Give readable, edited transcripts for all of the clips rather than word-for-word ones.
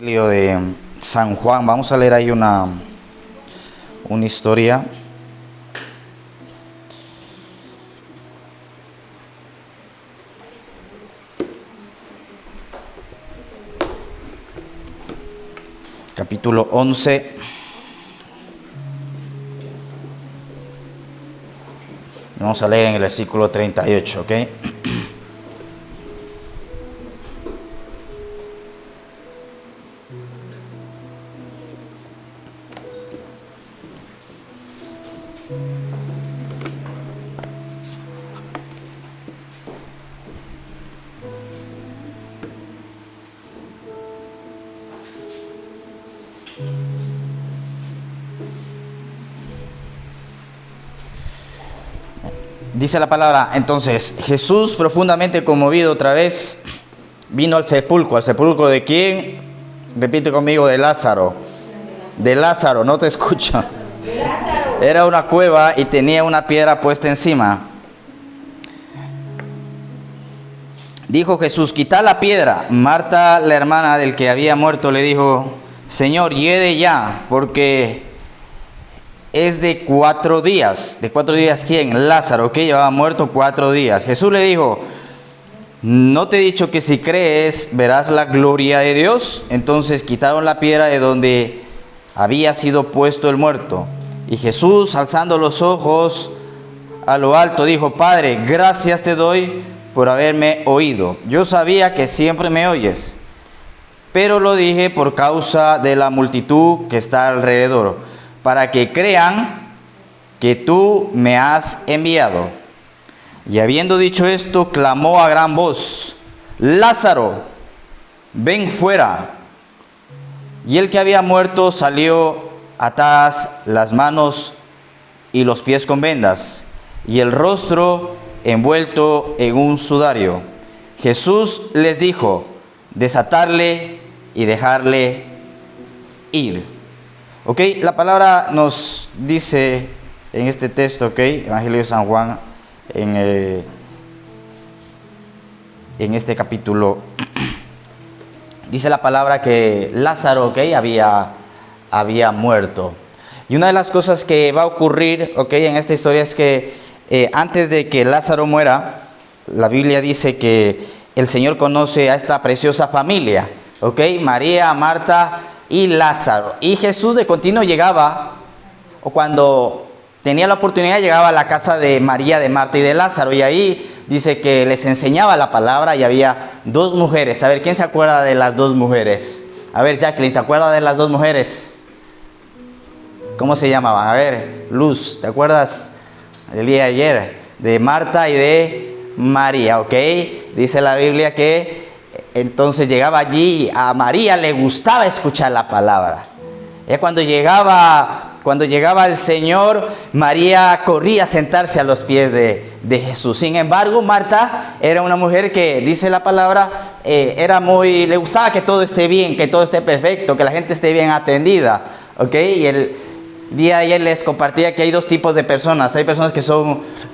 Evangelio de San Juan. Vamos a leer ahí una historia. Capítulo 11. Vamos a leer en el versículo 38, ¿ok? Dice la palabra: entonces Jesús, profundamente conmovido otra vez, vino al sepulcro. ¿Al sepulcro de quién? Repite conmigo: de Lázaro. De Lázaro, no te escucho. Era una cueva y tenía una piedra puesta encima. Dijo Jesús: quitad la piedra. Marta, la hermana del que había muerto, le dijo: Señor, hiede ya, porque es de 4 días. ¿De 4 días quién? Lázaro, que llevaba muerto 4 días. Jesús le dijo: ¿no te he dicho que si crees verás la gloria de Dios? Entonces quitaron la piedra de donde había sido puesto el muerto. Y Jesús, alzando los ojos a lo alto, dijo: Padre, gracias te doy por haberme oído. Yo sabía que siempre me oyes, pero lo dije por causa de la multitud que está alrededor, para que crean que tú me has enviado. Y habiendo dicho esto, clamó a gran voz: Lázaro, ven fuera. Y el que había muerto salió, atadas las manos y los pies con vendas, y el rostro envuelto en un sudario. Jesús les dijo: desatarle y dejarle ir. Ok, la palabra nos dice en este texto, ok, Evangelio de San Juan, en este capítulo, dice la palabra que Lázaro, ok, había muerto. Y una de las cosas que va a ocurrir, ok, en esta historia es que antes de que Lázaro muera, la Biblia dice que el Señor conoce a esta preciosa familia, ok, María, Marta y Lázaro. Y Jesús de continuo llegaba, o cuando tenía la oportunidad, llegaba a la casa de María, de Marta y de Lázaro. Y ahí dice que les enseñaba la palabra y había 2 mujeres. A ver, ¿quién se acuerda de las 2 mujeres? A ver, Jacqueline, ¿te acuerdas de las 2 mujeres? ¿Cómo se llamaban? A ver, Luz, ¿te acuerdas el día de ayer? De Marta y de María, ¿ok? Dice la Biblia que entonces llegaba allí, a María le gustaba escuchar la palabra. Cuando llegaba el Señor, María corría a sentarse a los pies de Jesús. Sin embargo, Marta era una mujer que, dice la palabra, le gustaba que todo esté bien, que todo esté perfecto, que la gente esté bien atendida. ¿Ok? Y el día de ayer les compartía que hay 2 tipos de personas. Hay personas que son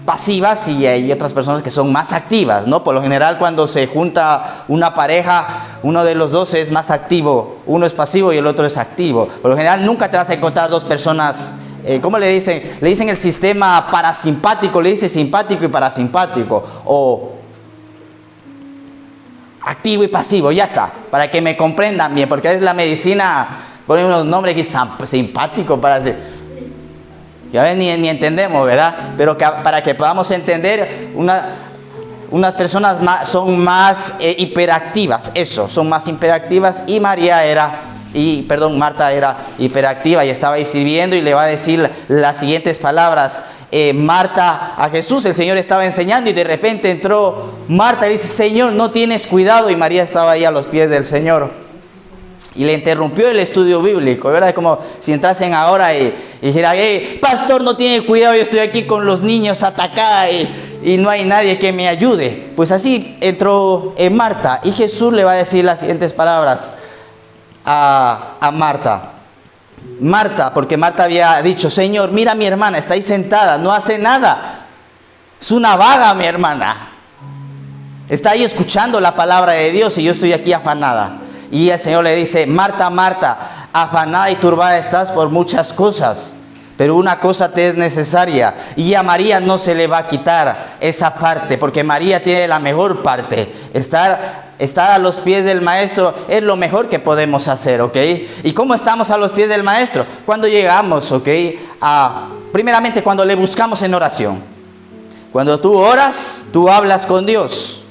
pasivas y hay otras personas que son más activas, ¿no? Por lo general, cuando se junta una pareja, uno de los 2 es más activo, uno es pasivo y el otro es activo. Por lo general, nunca te vas a encontrar 2 personas, ¿cómo le dicen? Le dicen el sistema parasimpático, le dice simpático y parasimpático, o activo y pasivo, ya está, para que me comprendan bien, porque es la medicina, ponen unos nombres que simpático, ya ven, ni entendemos, ¿verdad? Pero para que podamos entender, unas personas son más hiperactivas, son más hiperactivas, y Marta era hiperactiva y estaba ahí sirviendo, y le va a decir las siguientes palabras, Marta, a Jesús. El Señor estaba enseñando y de repente entró Marta y dice: Señor, no tienes cuidado, y María estaba ahí a los pies del Señor. Y le interrumpió el estudio bíblico, ¿verdad? Como si entrasen ahora y dijera: pastor, no tiene cuidado, yo estoy aquí con los niños atacada y no hay nadie que me ayude. Pues así entró Marta, y Jesús le va a decir las siguientes palabras a Marta. Marta, porque Marta había dicho: Señor, mira a mi hermana, está ahí sentada, no hace nada. Es una vaga mi hermana. Está ahí escuchando la palabra de Dios y yo estoy aquí afanada. Y el Señor le dice: Marta, Marta, afanada y turbada estás por muchas cosas, pero una cosa te es necesaria, y a María no se le va a quitar esa parte, porque María tiene la mejor parte. Estar a los pies del Maestro es lo mejor que podemos hacer, ¿ok? ¿Y cómo estamos a los pies del Maestro? Cuando llegamos, ¿ok? Primeramente, cuando le buscamos en oración. Cuando tú oras, tú hablas con Dios.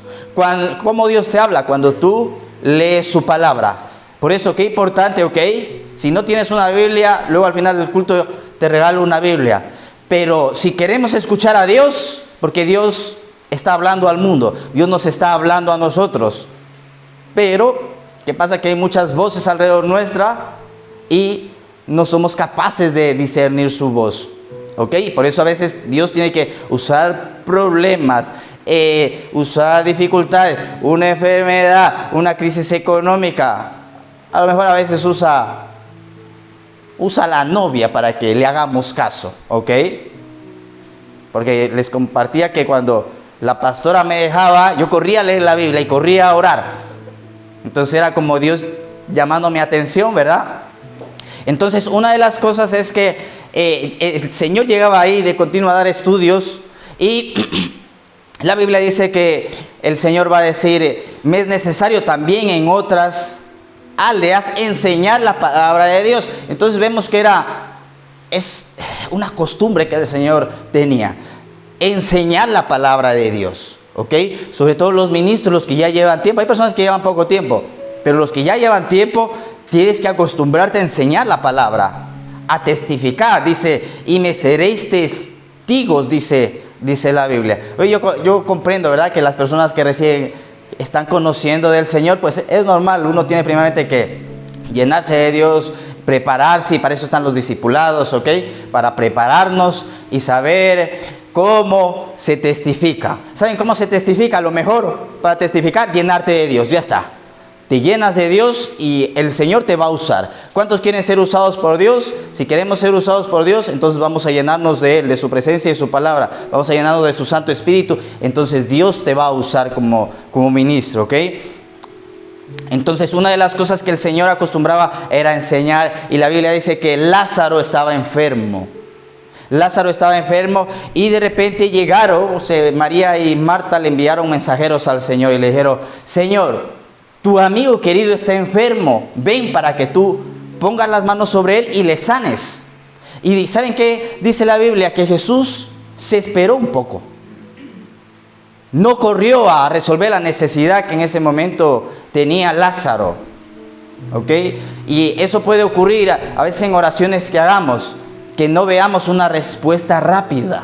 ¿Cómo Dios te habla? Cuando tú lees su palabra. Por eso, qué importante, ¿ok? Si no tienes una Biblia, luego al final del culto te regalo una Biblia. Pero si queremos escuchar a Dios, porque Dios está hablando al mundo, Dios nos está hablando a nosotros. Pero, ¿qué pasa? Que hay muchas voces alrededor nuestra y no somos capaces de discernir su voz, ¿ok? Por eso a veces Dios tiene que usar problemas, usar dificultades, una enfermedad, una crisis económica. A lo mejor a veces usa la novia para que le hagamos caso, ¿ok? Porque les compartía que cuando la pastora me dejaba, yo corría a leer la Biblia y corría a orar. Entonces era como Dios llamando mi atención, ¿verdad? Entonces una de las cosas es que el Señor llegaba ahí de continuo a dar estudios, y la Biblia dice que el Señor va a decir: me es necesario también en otras aldeas enseñar la palabra de Dios. Entonces vemos que es una costumbre que el Señor tenía, enseñar la palabra de Dios, ¿ok? Sobre todo los ministros, los que ya llevan tiempo. Hay personas que llevan poco tiempo, pero los que ya llevan tiempo, tienes que acostumbrarte a enseñar la palabra, a testificar. Dice: y me seréis testigos, dice la Biblia. Oye, yo comprendo, ¿verdad?, que las personas que recién están conociendo del Señor, pues es normal. Uno tiene primeramente que llenarse de Dios, prepararse, y para eso están los discipulados, ¿ok? Para prepararnos y saber cómo se testifica. ¿Saben cómo se testifica? Lo mejor para testificar: llenarte de Dios. Ya está. Te llenas de Dios y el Señor te va a usar. ¿Cuántos quieren ser usados por Dios? Si queremos ser usados por Dios, entonces vamos a llenarnos de Él, de su presencia y de su palabra. Vamos a llenarnos de su Santo Espíritu. Entonces Dios te va a usar como ministro, ¿ok? Entonces una de las cosas que el Señor acostumbraba era enseñar. Y la Biblia dice que Lázaro estaba enfermo. Lázaro estaba enfermo, y de repente llegaron, María y Marta le enviaron mensajeros al Señor y le dijeron: Señor, tu amigo querido está enfermo, ven para que tú pongas las manos sobre él y le sanes. Y ¿saben qué dice la Biblia? Que Jesús se esperó un poco. No corrió a resolver la necesidad que en ese momento tenía Lázaro, ¿ok? Y eso puede ocurrir a veces en oraciones que hagamos, que no veamos una respuesta rápida.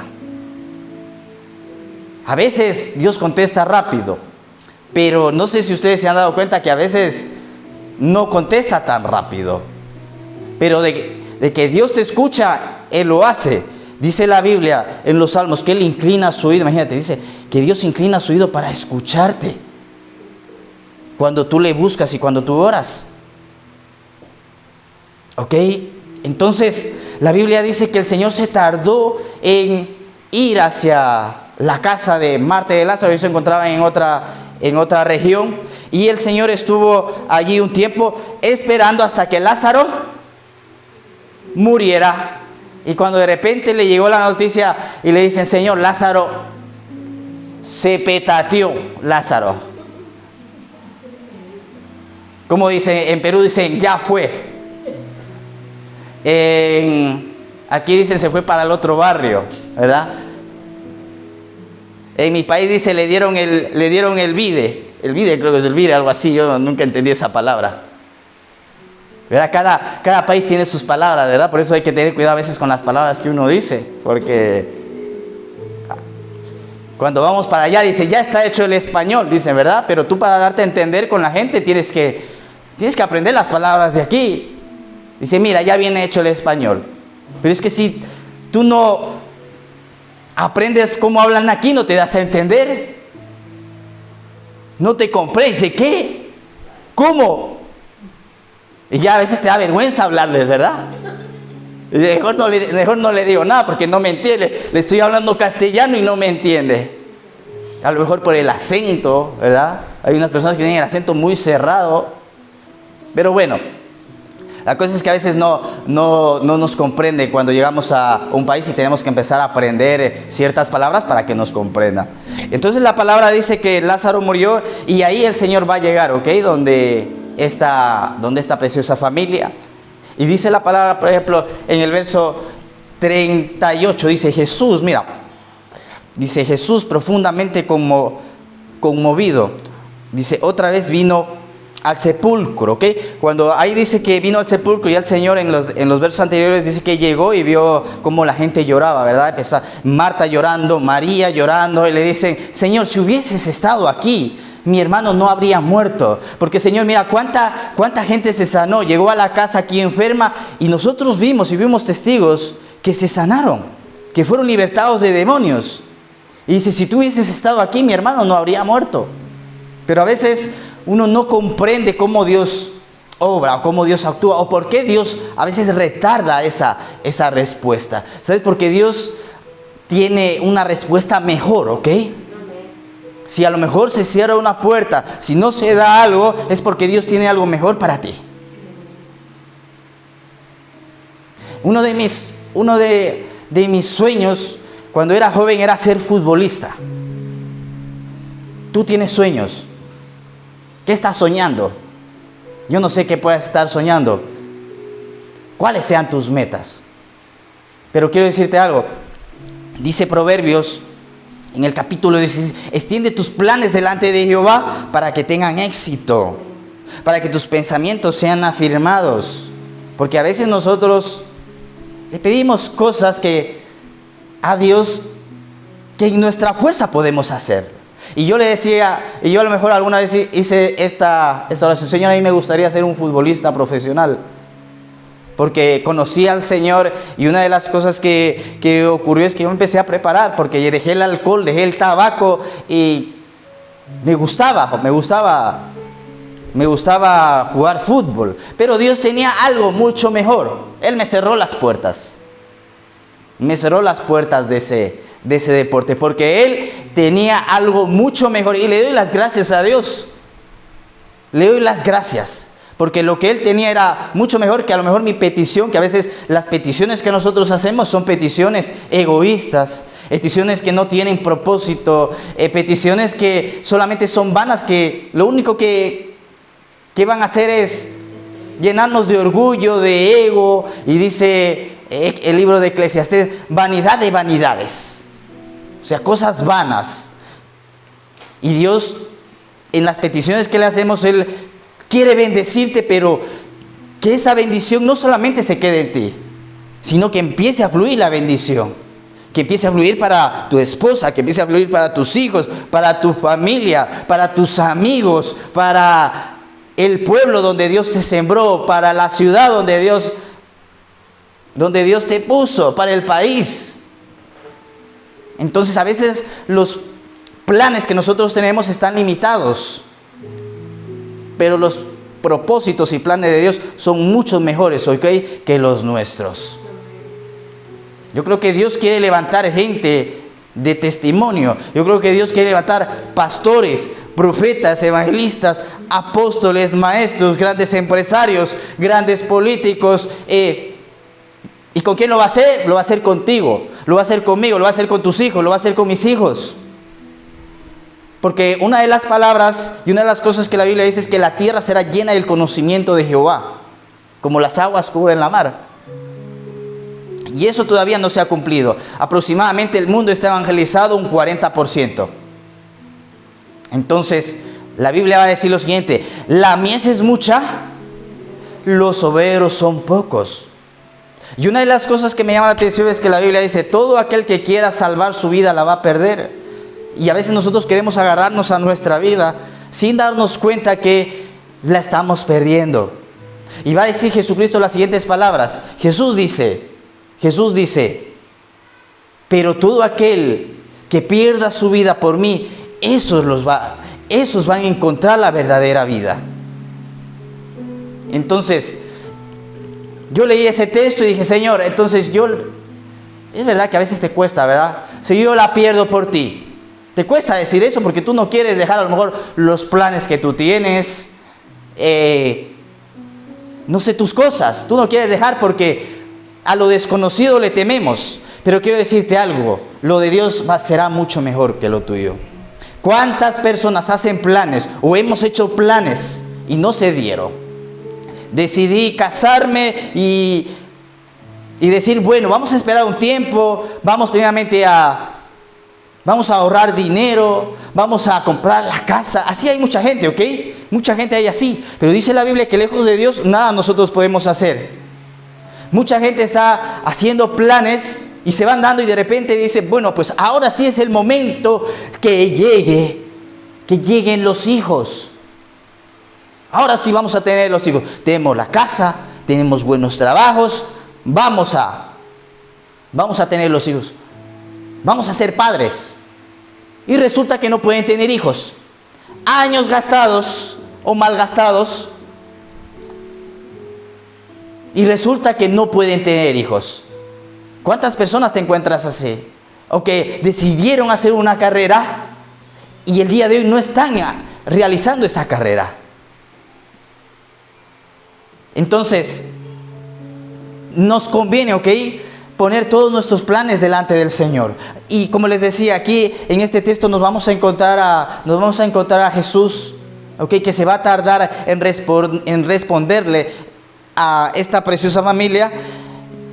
A veces Dios contesta rápido, pero no sé si ustedes se han dado cuenta que a veces no contesta tan rápido. Pero de que Dios te escucha, Él lo hace. Dice la Biblia en los Salmos que Él inclina su oído. Imagínate, dice que Dios inclina su oído para escucharte cuando tú le buscas y cuando tú oras, ¿ok? Entonces la Biblia dice que el Señor se tardó en ir hacia la casa de Marta y de Lázaro. Ellos se encontraban en otra región, y el Señor estuvo allí un tiempo esperando hasta que Lázaro muriera. Y cuando de repente le llegó la noticia y le dicen: Señor, Lázaro se petateó, Lázaro. Como dicen en Perú, dicen ya fue. Aquí dicen se fue para el otro barrio, ¿verdad? En mi país dice le dieron el vide. El vide, creo que es el vide, algo así. Yo nunca entendí esa palabra, ¿verdad? Cada país tiene sus palabras, ¿verdad? Por eso hay que tener cuidado a veces con las palabras que uno dice, porque cuando vamos para allá dice ya está hecho el español, dicen, ¿verdad? Pero tú, para darte a entender con la gente, tienes que aprender las palabras de aquí. Dice, mira, ya viene hecho el español. Pero es que si tú no aprendes cómo hablan aquí, no te das a entender. No te comprendes. Dice, ¿qué? ¿Cómo? Y ya a veces te da vergüenza hablarles, ¿verdad? Mejor no le digo nada porque no me entiende. Le estoy hablando castellano y no me entiende. A lo mejor por el acento, ¿verdad? Hay unas personas que tienen el acento muy cerrado. Pero bueno, la cosa es que a veces no nos comprende cuando llegamos a un país y tenemos que empezar a aprender ciertas palabras para que nos comprenda. Entonces la palabra dice que Lázaro murió y ahí el Señor va a llegar, ¿ok? Donde esta preciosa familia. Y dice la palabra, por ejemplo, en el verso 38, dice Jesús, mira, dice Jesús profundamente conmovido. Dice, otra vez vino al sepulcro, ¿ok? Cuando ahí dice que vino al sepulcro, y el Señor en los versos anteriores dice que llegó y vio cómo la gente lloraba, ¿verdad? Empezó Marta llorando, María llorando, y le dicen, Señor, si hubieses estado aquí, mi hermano no habría muerto. Porque, Señor, mira, cuánta gente se sanó, llegó a la casa aquí enferma, y nosotros vimos testigos que se sanaron, que fueron libertados de demonios. Y dice, si tú hubieses estado aquí, mi hermano no habría muerto. Pero a veces uno no comprende cómo Dios obra o cómo Dios actúa o por qué Dios a veces retarda esa respuesta. ¿Sabes? Porque Dios tiene una respuesta mejor, ¿ok? Si a lo mejor se cierra una puerta, si no se da algo, es porque Dios tiene algo mejor para ti. Uno de mis sueños cuando era joven era ser futbolista. Tú tienes sueños. ¿Qué estás soñando? Yo no sé qué puedas estar soñando. ¿Cuáles sean tus metas? Pero quiero decirte algo. Dice Proverbios en el capítulo 16, extiende tus planes delante de Jehová para que tengan éxito, para que tus pensamientos sean afirmados. Porque a veces nosotros le pedimos cosas que a Dios que en nuestra fuerza podemos hacer. Y yo le decía, y yo a lo mejor alguna vez hice esta oración, Señor, a mí me gustaría ser un futbolista profesional, porque conocí al Señor, y una de las cosas que ocurrió es que yo empecé a preparar, porque dejé el alcohol, dejé el tabaco, y me gustaba jugar fútbol, pero Dios tenía algo mucho mejor. Él me cerró las puertas de ese deporte, porque Él tenía algo mucho mejor, y le doy las gracias a Dios. Le doy las gracias, porque lo que Él tenía era mucho mejor que a lo mejor mi petición, que a veces las peticiones que nosotros hacemos son peticiones egoístas, peticiones que no tienen propósito, peticiones que solamente son vanas, que lo único que van a hacer es llenarnos de orgullo, de ego, y dice el libro de Eclesiastés, vanidad de vanidades. O sea, cosas vanas. Y Dios, en las peticiones que le hacemos, Él quiere bendecirte, pero que esa bendición no solamente se quede en ti, sino que empiece a fluir la bendición. Que empiece a fluir para tu esposa, que empiece a fluir para tus hijos, para tu familia, para tus amigos, para el pueblo donde Dios te sembró, para la ciudad donde Dios te puso, para el país. Entonces a veces los planes que nosotros tenemos están limitados, pero los propósitos y planes de Dios son mucho mejores, ¿ok?, que los nuestros. Yo creo que Dios quiere levantar gente de testimonio. Yo creo que Dios quiere levantar pastores, profetas, evangelistas, apóstoles, maestros, grandes empresarios, grandes políticos. ¿Y con quién lo va a hacer? Lo va a hacer contigo, lo va a hacer conmigo, lo va a hacer con tus hijos, lo va a hacer con mis hijos. Porque una de las palabras y una de las cosas que la Biblia dice es que la tierra será llena del conocimiento de Jehová, como las aguas cubren la mar. Y eso todavía no se ha cumplido. Aproximadamente el mundo está evangelizado un 40%. Entonces, la Biblia va a decir lo siguiente: la mies es mucha, los obreros son pocos. Y una de las cosas que me llama la atención es que la Biblia dice, todo aquel que quiera salvar su vida la va a perder. Y a veces nosotros queremos agarrarnos a nuestra vida sin darnos cuenta que la estamos perdiendo. Y va a decir Jesucristo las siguientes palabras. Jesús dice, pero todo aquel que pierda su vida por mí, esos van a encontrar la verdadera vida. Entonces, yo leí ese texto y dije, Señor, entonces es verdad que a veces te cuesta, ¿verdad? Si yo la pierdo por ti, te cuesta decir eso porque tú no quieres dejar a lo mejor los planes que tú tienes, no sé tus cosas, tú no quieres dejar porque a lo desconocido le tememos. Pero quiero decirte algo, lo de Dios será mucho mejor que lo tuyo. ¿Cuántas personas hacen planes o hemos hecho planes y no se dieron? Decidí casarme y decir, bueno, vamos a esperar un tiempo, vamos a ahorrar dinero, vamos a comprar la casa. Así hay mucha gente, ¿ok? Mucha gente hay así. Pero dice la Biblia que lejos de Dios nada nosotros podemos hacer. Mucha gente está haciendo planes y se van dando y de repente dice, bueno, pues ahora sí es el momento que lleguen los hijos. Ahora sí vamos a tener los hijos. Tenemos la casa, tenemos buenos trabajos, vamos a tener los hijos. Vamos a ser padres. Y resulta que no pueden tener hijos. Años gastados o malgastados. Y resulta que no pueden tener hijos. ¿Cuántas personas te encuentras así? O que decidieron hacer una carrera y el día de hoy no están realizando esa carrera. Entonces, nos conviene, ¿ok?, poner todos nuestros planes delante del Señor. Y como les decía, aquí en este texto nos vamos a encontrar a Jesús, ¿ok?, que se va a tardar en responderle a esta preciosa familia,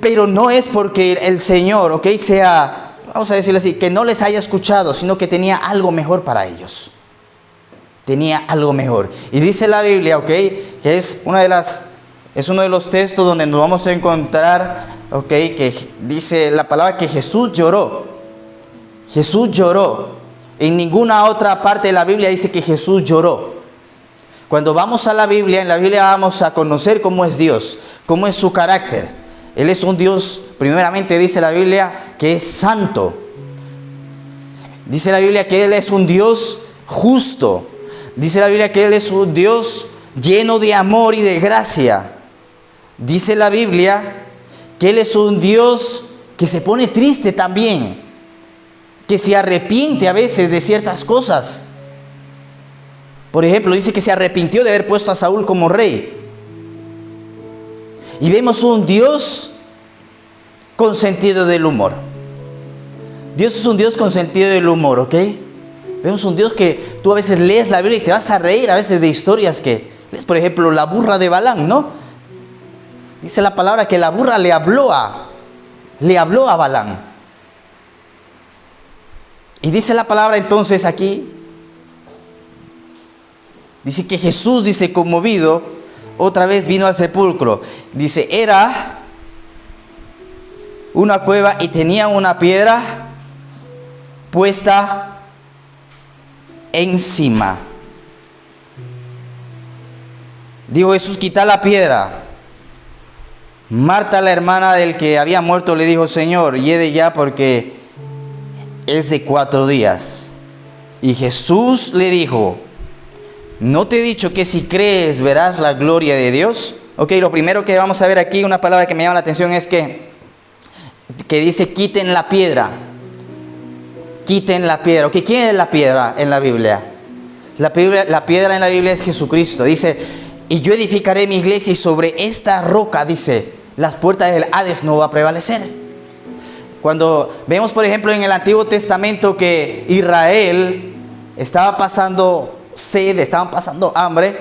pero no es porque el Señor, ¿ok?, sea, vamos a decirlo así, que no les haya escuchado, sino que tenía algo mejor para ellos. Tenía algo mejor. Y dice la Biblia, ¿ok?, que es uno de los textos donde nos vamos a encontrar, ¿ok?, que dice la palabra que Jesús lloró. Jesús lloró. En ninguna otra parte de la Biblia dice que Jesús lloró. Cuando vamos a la Biblia, en la Biblia vamos a conocer cómo es Dios, cómo es su carácter. Él es un Dios, primeramente dice la Biblia, que es santo. Dice la Biblia que Él es un Dios justo. Dice la Biblia que Él es un Dios lleno de amor y de gracia. Dice la Biblia que Él es un Dios que se pone triste también, que se arrepiente a veces de ciertas cosas. Por ejemplo, dice que se arrepintió de haber puesto a Saúl como rey. Y vemos un Dios con sentido del humor. Dios es un Dios con sentido del humor, ¿ok? Vemos un Dios que tú a veces lees la Biblia y te vas a reír a veces de historias que lees, por ejemplo, la burra de Balaam, ¿no? Dice la palabra que la burra le habló a Balaam. Y dice la palabra entonces aquí, dice que Jesús, dice, conmovido, otra vez vino al sepulcro. Dice, era una cueva y tenía una piedra puesta encima. Dijo Jesús, quita la piedra. Marta, la hermana del que había muerto, le dijo, Señor, hiede ya porque es de 4 días. Y Jesús le dijo, ¿no te he dicho que si crees verás la gloria de Dios? Ok, lo primero que vamos a ver aquí, una palabra que me llama la atención es que dice quiten la piedra. Quiten la piedra. Ok, ¿quién es la piedra en la Biblia? La piedra en la Biblia es Jesucristo. Dice, y yo edificaré mi iglesia y sobre esta roca, dice, las puertas del Hades no va a prevalecer. Cuando vemos, por ejemplo, en el Antiguo Testamento que Israel estaba pasando sed, estaban pasando hambre,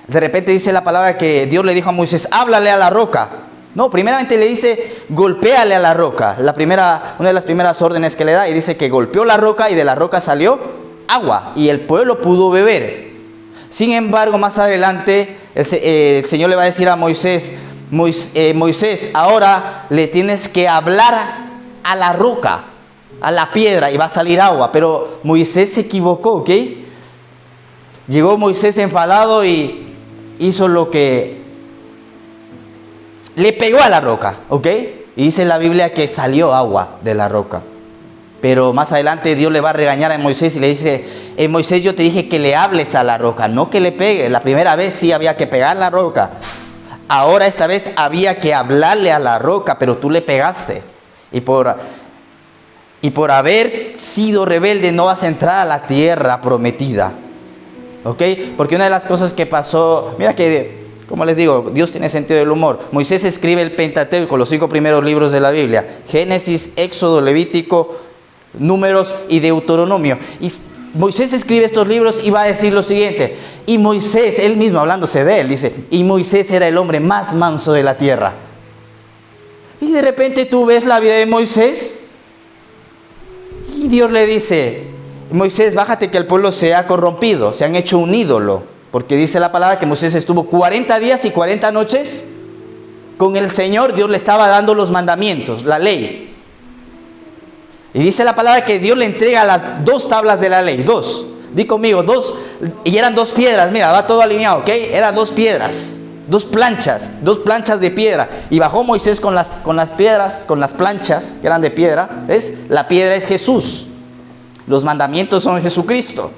de repente dice la palabra que Dios le dijo a Moisés, háblale a la roca. No, primeramente le dice, golpéale a la roca. Una de las primeras órdenes que le da, y dice que golpeó la roca y de la roca salió agua y el pueblo pudo beber. Sin embargo, más adelante el Señor le va a decir a Moisés, Moisés, ahora le tienes que hablar a la roca, a la piedra, y va a salir agua. Pero Moisés se equivocó, ¿ok? Llegó Moisés enfadado y hizo lo que le pegó a la roca, ¿ok? Y dice la Biblia que salió agua de la roca. Pero más adelante Dios le va a regañar a Moisés y le dice, Moisés, yo te dije que le hables a la roca, no que le pegues. La primera vez sí había que pegar la roca. Ahora esta vez había que hablarle a la roca, pero tú le pegaste. Y por haber sido rebelde no vas a entrar a la tierra prometida. ¿Ok? Porque una de las cosas que pasó, mira que Como les digo, Dios tiene sentido del humor. Moisés escribe el Pentateuco, los 5 primeros libros de la Biblia: Génesis, Éxodo, Levítico, Números y Deuteronomio. Y Moisés escribe estos libros y va a decir lo siguiente: y Moisés, él mismo hablándose de él, dice, y Moisés era el hombre más manso de la tierra. Y de repente tú ves la vida de Moisés y Dios le dice: Moisés, bájate que el pueblo se ha corrompido, se han hecho un ídolo. Porque dice la palabra que Moisés estuvo 40 días y 40 noches con el Señor. Dios le estaba dando los mandamientos, la ley. Y dice la palabra que Dios le entrega las 2 tablas de la ley. 2. Di conmigo, 2. Y eran 2 piedras. Mira, va todo alineado, ¿ok? Eran 2 piedras. 2 planchas. 2 planchas de piedra. Y bajó Moisés con las piedras, con las planchas que eran de piedra. ¿Ves? La piedra es Jesús. Los mandamientos son Jesucristo.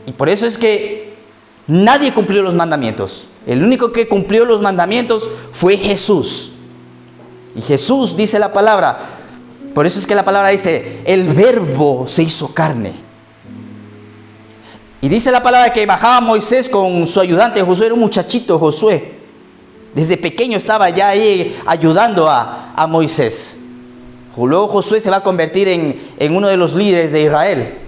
Y por eso es que nadie cumplió los mandamientos. El único que cumplió los mandamientos fue Jesús. Y Jesús, dice la palabra, por eso es que la palabra dice: el verbo se hizo carne. Y dice la palabra que bajaba Moisés con su ayudante Josué. Era un muchachito Josué. Desde pequeño estaba ya ahí ayudando a Moisés. Luego Josué se va a convertir en uno de los líderes de Israel.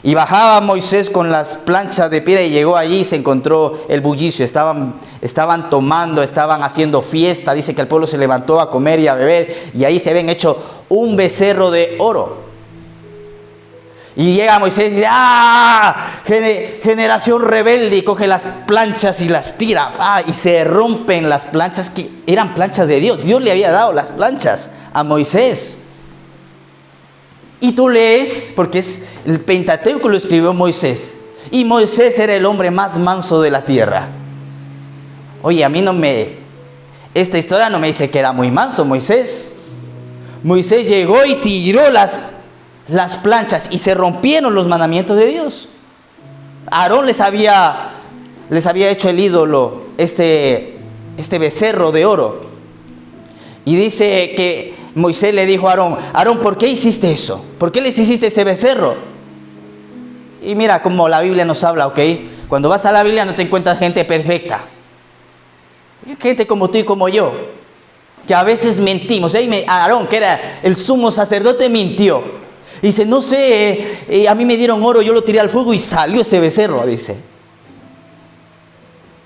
Y bajaba Moisés con las planchas de piedra y llegó allí y se encontró el bullicio. Estaban tomando, estaban haciendo fiesta. Dice que el pueblo se levantó a comer y a beber. Y ahí se habían hecho un becerro de oro. Y llega Moisés y dice: ¡ah! Generación rebelde. Y coge las planchas y las tira. ¡Ah! Y se rompen las planchas que eran planchas de Dios. Dios le había dado las planchas a Moisés. Y tú lees, porque es el Pentateuco lo escribió Moisés. Y Moisés era el hombre más manso de la tierra. Oye, a mí esta historia no me dice que era muy manso Moisés. Moisés llegó y tiró las planchas y se rompieron los mandamientos de Dios. Aarón les había hecho el ídolo, este becerro de oro. Y dice que Moisés le dijo a Aarón: Aarón, ¿por qué hiciste eso? ¿Por qué les hiciste ese becerro? Y mira cómo la Biblia nos habla, ¿ok? Cuando vas a la Biblia no te encuentras gente perfecta. Gente como tú y como yo, que a veces mentimos. Aarón, que era el sumo sacerdote, mintió. Dice: no sé, a mí me dieron oro, yo lo tiré al fuego y salió ese becerro, dice.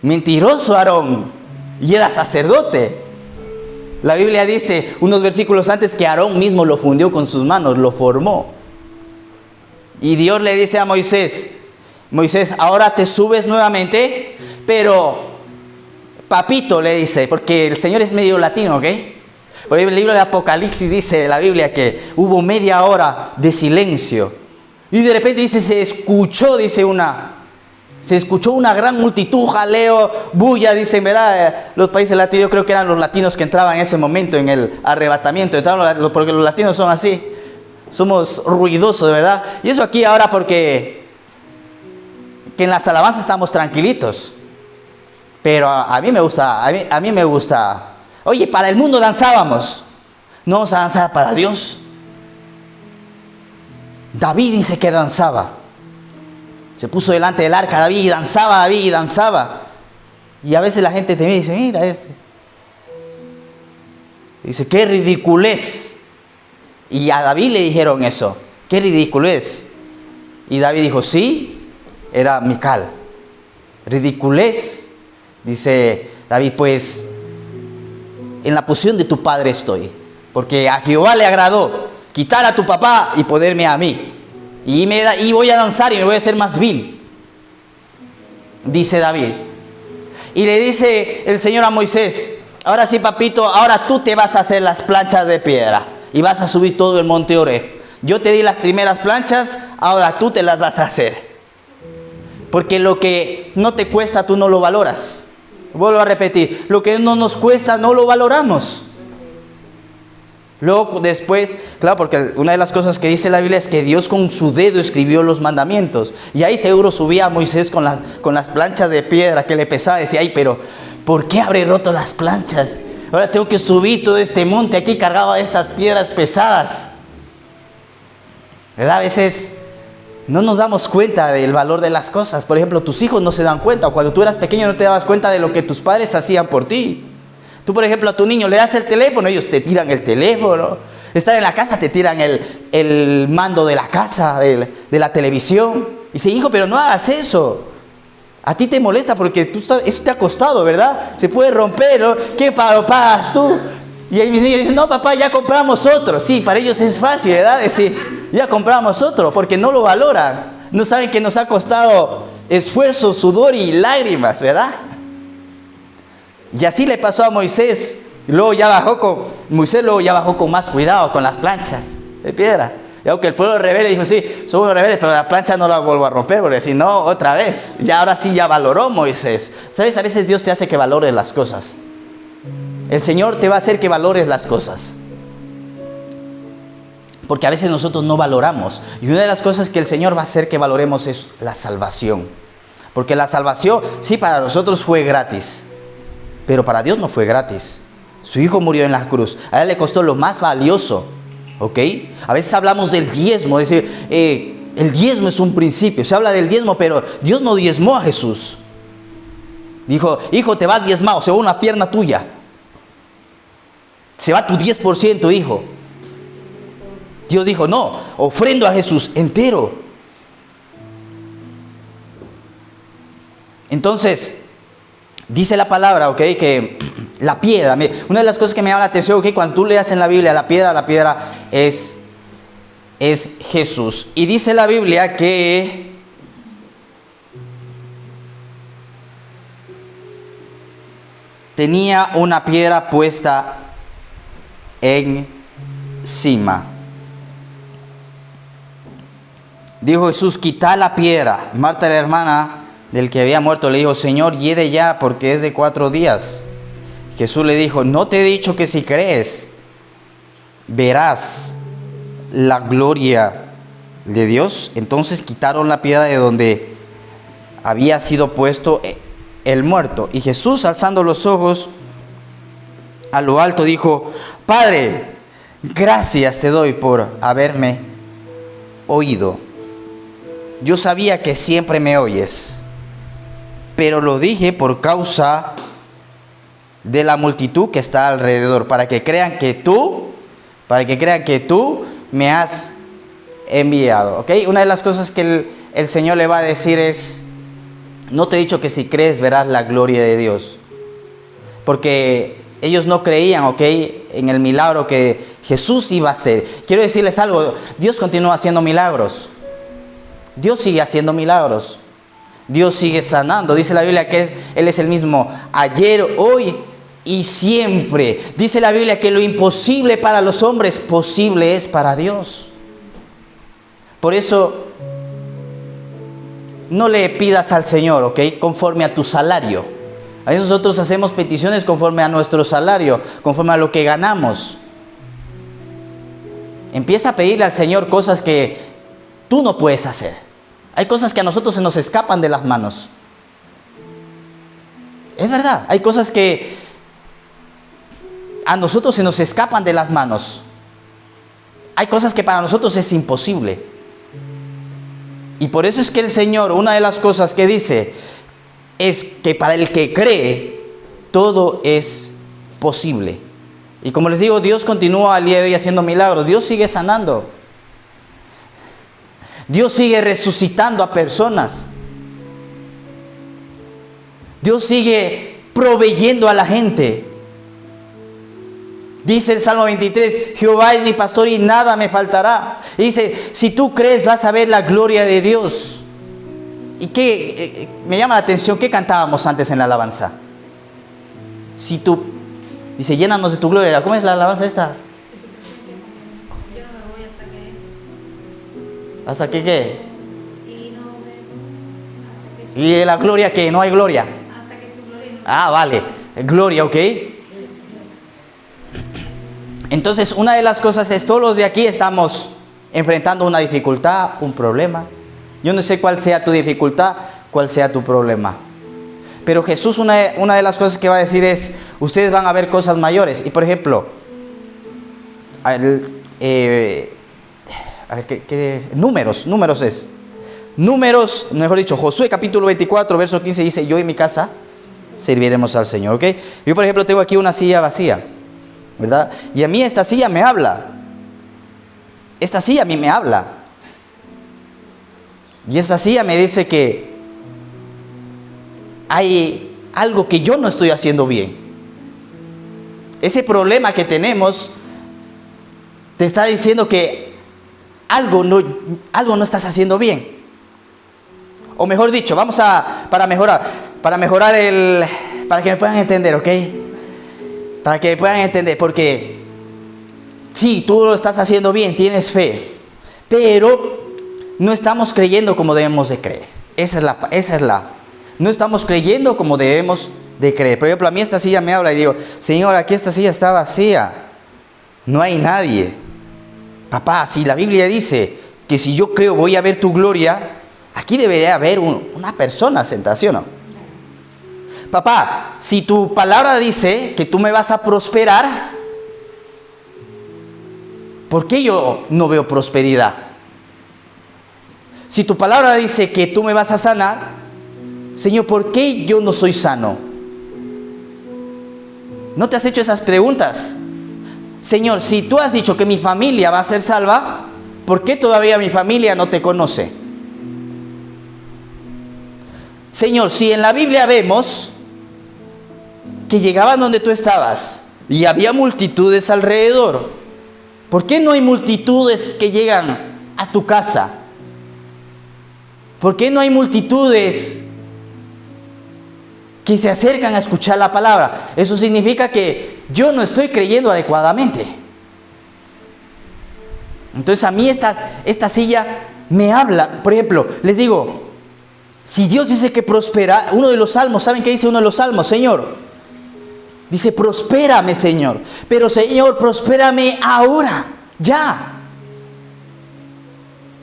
Mentiroso Aarón. Y era sacerdote. La Biblia dice unos versículos antes que Aarón mismo lo fundió con sus manos, lo formó. Y Dios le dice a Moisés: Moisés, ahora te subes nuevamente, pero papito, le dice, porque el Señor es medio latino, ¿ok? Por ahí el libro de Apocalipsis dice la Biblia que hubo media hora de silencio. Y de repente dice, se escuchó una gran multitud, jaleo, bulla, dicen, ¿verdad? Los países latinos, yo creo que eran los latinos que entraban en ese momento en el arrebatamiento, porque los latinos son así, somos ruidosos, ¿verdad? Y eso aquí ahora porque que en las alabanzas estamos tranquilitos, pero a mí me gusta, oye, para el mundo danzábamos, no vamos a danzar para Dios. David dice que danzaba. Se puso delante del arca David y danzaba. Y a veces la gente te mira y dice, mira este. Dice, qué ridiculez. Y a David le dijeron eso, qué ridiculez. Y David dijo, sí, era Mical. Ridiculez. Dice David, pues en la posición de tu padre estoy. Porque a Jehová le agradó quitar a tu papá y ponerme a mí. Y voy a danzar y me voy a hacer más vil. Dice David. Y le dice el Señor a Moisés, ahora sí, papito, ahora tú te vas a hacer las planchas de piedra. Y vas a subir todo el monte Oreb. Yo te di las primeras planchas, ahora tú te las vas a hacer. Porque lo que no te cuesta, tú no lo valoras. Vuelvo a repetir, lo que no nos cuesta, no lo valoramos. Luego después, claro, porque una de las cosas que dice la Biblia es que Dios con su dedo escribió los mandamientos. Y ahí seguro subía a Moisés con las planchas de piedra que le pesaba. Decía, ay, pero ¿por qué habré roto las planchas? Ahora tengo que subir todo este monte aquí cargado de estas piedras pesadas. ¿Verdad? A veces No nos damos cuenta del valor de las cosas. Por ejemplo, tus hijos no se dan cuenta. O cuando tú eras pequeño no te dabas cuenta de lo que tus padres hacían por ti. Tú, por ejemplo, a tu niño le das el teléfono, ellos te tiran el teléfono. Están en la casa, te tiran el mando de la casa, de la televisión. Y dice, hijo, pero no hagas eso. A ti te molesta porque eso te ha costado, ¿verdad? Se puede romper, ¿no? ¿Qué lo pagas tú? Y mis niños dicen, no, papá, ya compramos otro. Sí, para ellos es fácil, ¿verdad? Decir, ya compramos otro, porque no lo valoran. No saben que nos ha costado esfuerzo, sudor y lágrimas, ¿verdad? Y así le pasó a Moisés. Moisés luego ya bajó con más cuidado con las planchas de piedra. Y aunque el pueblo rebelde dijo, sí, somos rebeldes, pero la plancha no la vuelvo a romper, porque si no, otra vez. Y ahora sí ya valoró Moisés. ¿Sabes? A veces Dios te hace que valores las cosas. El Señor te va a hacer que valores las cosas. Porque a veces nosotros no valoramos. Y una de las cosas que el Señor va a hacer que valoremos es la salvación. Porque la salvación, sí, para nosotros fue gratis. Pero para Dios no fue gratis. Su Hijo murió en la cruz. A Él le costó lo más valioso. ¿Ok? A veces hablamos del diezmo. Es decir, el diezmo es un principio. Se habla del diezmo, pero Dios no diezmó a Jesús. Dijo, hijo, te va diezmado, se va una pierna tuya. Se va tu 10%, hijo. Dios dijo, no, ofrendo a Jesús entero. Entonces, dice la palabra, ok, que la piedra, una de las cosas que me llama la atención, ok, cuando tú leas en la Biblia, la piedra es Jesús. Y dice la Biblia que tenía una piedra puesta encima. Dijo Jesús, quita la piedra. Marta, la hermana del que había muerto, le dijo, Señor, hiede ya, porque es de 4 días. Jesús le dijo, no te he dicho que si crees, verás la gloria de Dios. Entonces quitaron la piedra de donde había sido puesto el muerto. Y Jesús, alzando los ojos a lo alto, dijo, Padre, gracias te doy por haberme oído. Yo sabía que siempre me oyes, pero lo dije por causa de la multitud que está alrededor, para que crean que tú me has enviado. ¿Ok? Una de las cosas que el Señor le va a decir es, no te he dicho que si crees verás la gloria de Dios. Porque ellos no creían, ¿ok?, en el milagro que Jesús iba a hacer. Quiero decirles algo, Dios continúa haciendo milagros. Dios sigue haciendo milagros. Dios sigue sanando. Dice la Biblia que Él es el mismo ayer, hoy y siempre. Dice la Biblia que lo imposible para los hombres, posible es para Dios. Por eso, no le pidas al Señor, ¿ok?, conforme a tu salario. A veces nosotros hacemos peticiones conforme a nuestro salario, conforme a lo que ganamos. Empieza a pedirle al Señor cosas que tú no puedes hacer. Hay cosas que a nosotros se nos escapan de las manos. Es verdad, hay cosas que a nosotros se nos escapan de las manos. Hay cosas que para nosotros es imposible. Y por eso es que el Señor, una de las cosas que dice, es que para el que cree, todo es posible. Y como les digo, Dios continúa al día de hoy haciendo milagros. Dios sigue sanando. Dios sigue resucitando a personas. Dios sigue proveyendo a la gente. Dice el Salmo 23, Jehová es mi pastor y nada me faltará. Y dice, si tú crees vas a ver la gloria de Dios. Y que me llama la atención, ¿qué cantábamos antes en la alabanza? Si tú, dice, llénanos de tu gloria. ¿Cómo es la alabanza esta? Yo no me voy hasta que... ¿Hasta que qué? Y no me... Hasta que... ¿Y de la gloria qué? ¿No hay gloria? Hasta que tu gloria no... Ah, vale. Gloria, ¿ok? Entonces, una de las cosas es, todos los de aquí estamos enfrentando una dificultad, un problema. Yo no sé cuál sea tu dificultad, cuál sea tu problema. Pero Jesús, una de las cosas que va a decir es, ustedes van a ver cosas mayores. Y por ejemplo, a ver, ¿qué números es? Números, mejor dicho, Josué capítulo 24, verso 15 dice, yo y mi casa serviremos al Señor, ¿ok? Yo, por ejemplo, tengo aquí una silla vacía, ¿verdad? Y a mí esta silla me habla. Esta silla a mí me habla. Y esta silla me dice que hay algo que yo no estoy haciendo bien. Ese problema que tenemos te está diciendo que algo no estás haciendo bien. O mejor dicho, para que me puedan entender, ¿ok? Para que me puedan entender, porque sí, tú lo estás haciendo bien, tienes fe, pero no estamos creyendo como debemos de creer. No estamos creyendo como debemos de creer. Por ejemplo, a mí esta silla me habla y digo, Señor, aquí esta silla está vacía, no hay nadie. Papá, si la Biblia dice que si yo creo voy a ver tu gloria, aquí debería haber una persona sentada, ¿sí o no? Papá, si tu palabra dice que tú me vas a prosperar, ¿por qué yo no veo prosperidad? Si tu palabra dice que tú me vas a sanar, Señor, ¿por qué yo no soy sano? ¿No te has hecho esas preguntas? Señor, si tú has dicho que mi familia va a ser salva, ¿por qué todavía mi familia no te conoce? Señor, si en la Biblia vemos que llegaban donde tú estabas y había multitudes alrededor, ¿por qué no hay multitudes que llegan a tu casa? ¿Por qué no hay multitudes que se acercan a escuchar la palabra? Eso significa que yo no estoy creyendo adecuadamente. Entonces a mí esta silla me habla. Por ejemplo, les digo, si Dios dice que prospera, uno de los salmos, ¿saben qué dice uno de los salmos? Señor, dice, prospérame, Señor. Pero, Señor, prospérame ahora, ya.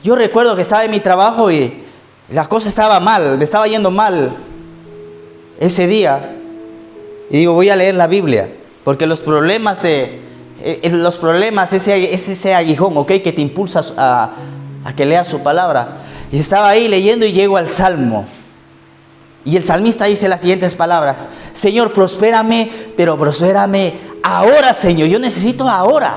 Yo recuerdo que estaba en mi trabajo y la cosa estaba mal, me estaba yendo mal ese día. Y digo, voy a leer la Biblia, porque los problemas es ese aguijón, ¿ok? Que te impulsa a que leas su palabra. Y estaba ahí leyendo y llego al Salmo. Y el salmista dice las siguientes palabras: Señor, prospérame, pero prospérame ahora, Señor. Yo necesito ahora.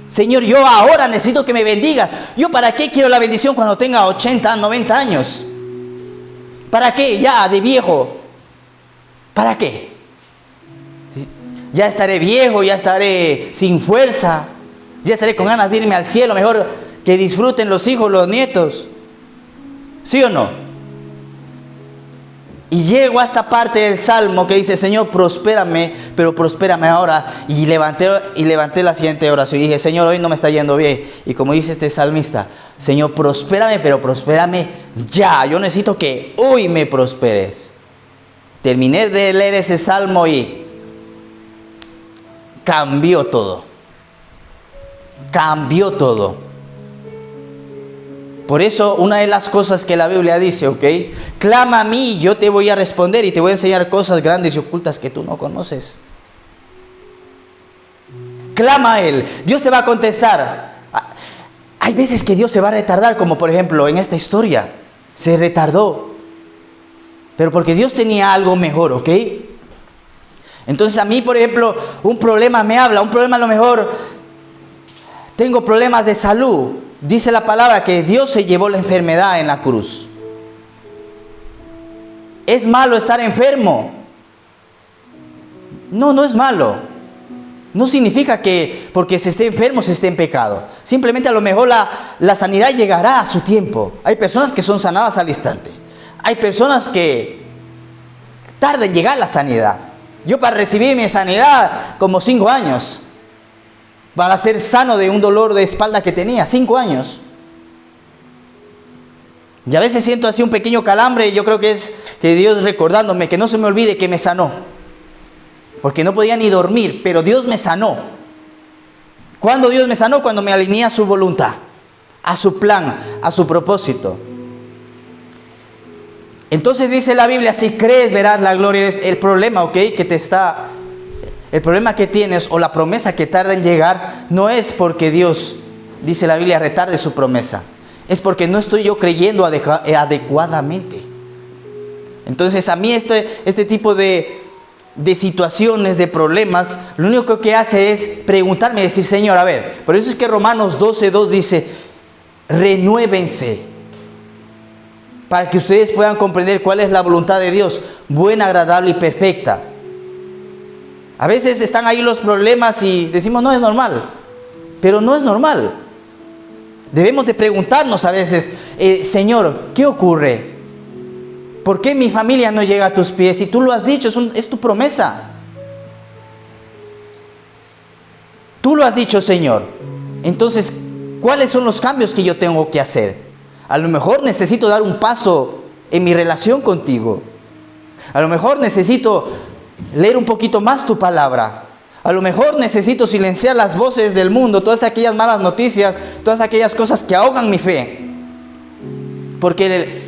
Señor, yo ahora necesito que me bendigas. ¿Yo para qué quiero la bendición cuando tenga 80, 90 años? ¿Para qué? Ya de viejo. ¿Para qué? Ya estaré viejo, ya estaré sin fuerza, ya estaré con ganas de irme al cielo. Mejor que disfruten los hijos, los nietos. ¿Sí o no? Y llego a esta parte del Salmo que dice: Señor, prospérame, pero prospérame ahora. Y levanté la siguiente oración y dije: Señor, hoy no me está yendo bien. Y como dice este salmista: Señor, prospérame, pero prospérame ya. Yo necesito que hoy me prosperes. Terminé de leer ese Salmo y cambió todo. Cambió todo. Por eso, una de las cosas que la Biblia dice, ¿ok? Clama a mí, yo te voy a responder y te voy a enseñar cosas grandes y ocultas que tú no conoces. Clama a Él, Dios te va a contestar. Hay veces que Dios se va a retardar, como por ejemplo en esta historia. Se retardó. Pero porque Dios tenía algo mejor, ¿ok? Entonces a mí, por ejemplo, un problema me habla, un problema a lo mejor, tengo problemas de salud. Dice la palabra que Dios se llevó la enfermedad en la cruz. ¿Es malo estar enfermo? No, no es malo. No significa que porque se esté enfermo se esté en pecado. Simplemente a lo mejor la sanidad llegará a su tiempo. Hay personas que son sanadas al instante. Hay personas que tardan en llegar la sanidad. Yo para recibir mi sanidad como 5 años. Para ser sano de un dolor de espalda que tenía, 5 años. Y a veces siento así un pequeño calambre y yo creo que es que Dios recordándome que no se me olvide que me sanó. Porque no podía ni dormir, pero Dios me sanó. ¿Cuándo Dios me sanó? Cuando me alineé a su voluntad, a su plan, a su propósito. Entonces dice la Biblia, si crees verás la gloria. El problema, ¿ok? El problema que tienes o la promesa que tarda en llegar no es porque Dios, dice la Biblia, retarde su promesa. es porque no estoy yo creyendo adecuadamente. Entonces a mí este tipo de situaciones, de problemas, lo único que hace es preguntarme, decir, Señor, a ver, por eso es que Romanos 12:2 dice, renuévense, para que ustedes puedan comprender cuál es la voluntad de Dios, buena, agradable y perfecta. A veces están ahí los problemas y decimos, no es normal, pero no es normal. Debemos de preguntarnos a veces, Señor, ¿qué ocurre? ¿Por qué mi familia no llega a tus pies? Y tú lo has dicho, es tu promesa. Tú lo has dicho, Señor. Entonces, ¿cuáles son los cambios que yo tengo que hacer? A lo mejor necesito dar un paso en mi relación contigo. A lo mejor necesito leer un poquito más tu palabra. A lo mejor necesito silenciar las voces del mundo, todas aquellas malas noticias, todas aquellas cosas que ahogan mi fe. Porque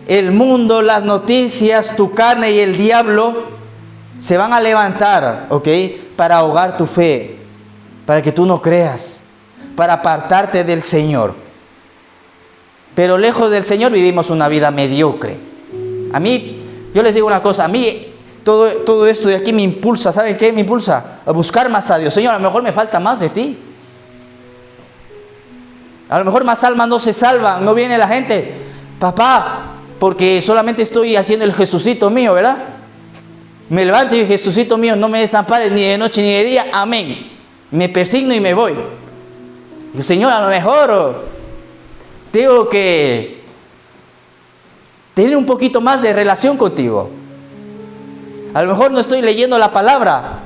el mundo, las noticias, tu carne y el diablo se van a levantar, ¿ok? Para ahogar tu fe, para que tú no creas, para apartarte del Señor. Pero lejos del Señor vivimos una vida mediocre. A mí, yo les digo una cosa, a mí todo esto de aquí me impulsa, ¿saben qué? Me impulsa a buscar más a Dios. Señor, a lo mejor me falta más de ti. A lo mejor más almas no se salvan, no viene la gente. Papá, porque solamente estoy haciendo el Jesucito mío, ¿verdad? Me levanto y Jesucito mío, no me desampares ni de noche ni de día, amén. Me persigno y me voy. Digo, Señor, a lo mejor tengo que tener un poquito más de relación contigo. A lo mejor no estoy leyendo la palabra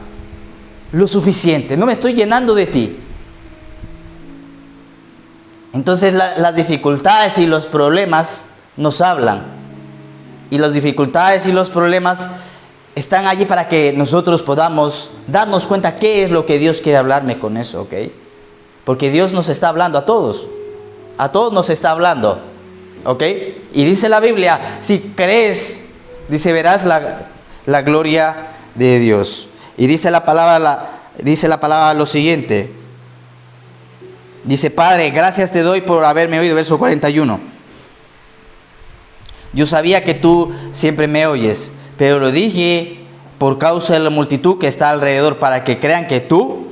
lo suficiente, no me estoy llenando de ti. Entonces las dificultades y los problemas nos hablan. Y las dificultades y los problemas están allí para que nosotros podamos darnos cuenta qué es lo que Dios quiere hablarme con eso, ¿ok? Porque Dios nos está hablando a todos nos está hablando, ¿ok? Y dice la Biblia, si crees, dice, verás la gloria de Dios. Y dice la palabra lo siguiente. Dice, Padre, gracias te doy por haberme oído, verso 41. Yo sabía que tú siempre me oyes, pero lo dije por causa de la multitud que está alrededor, para que crean que tú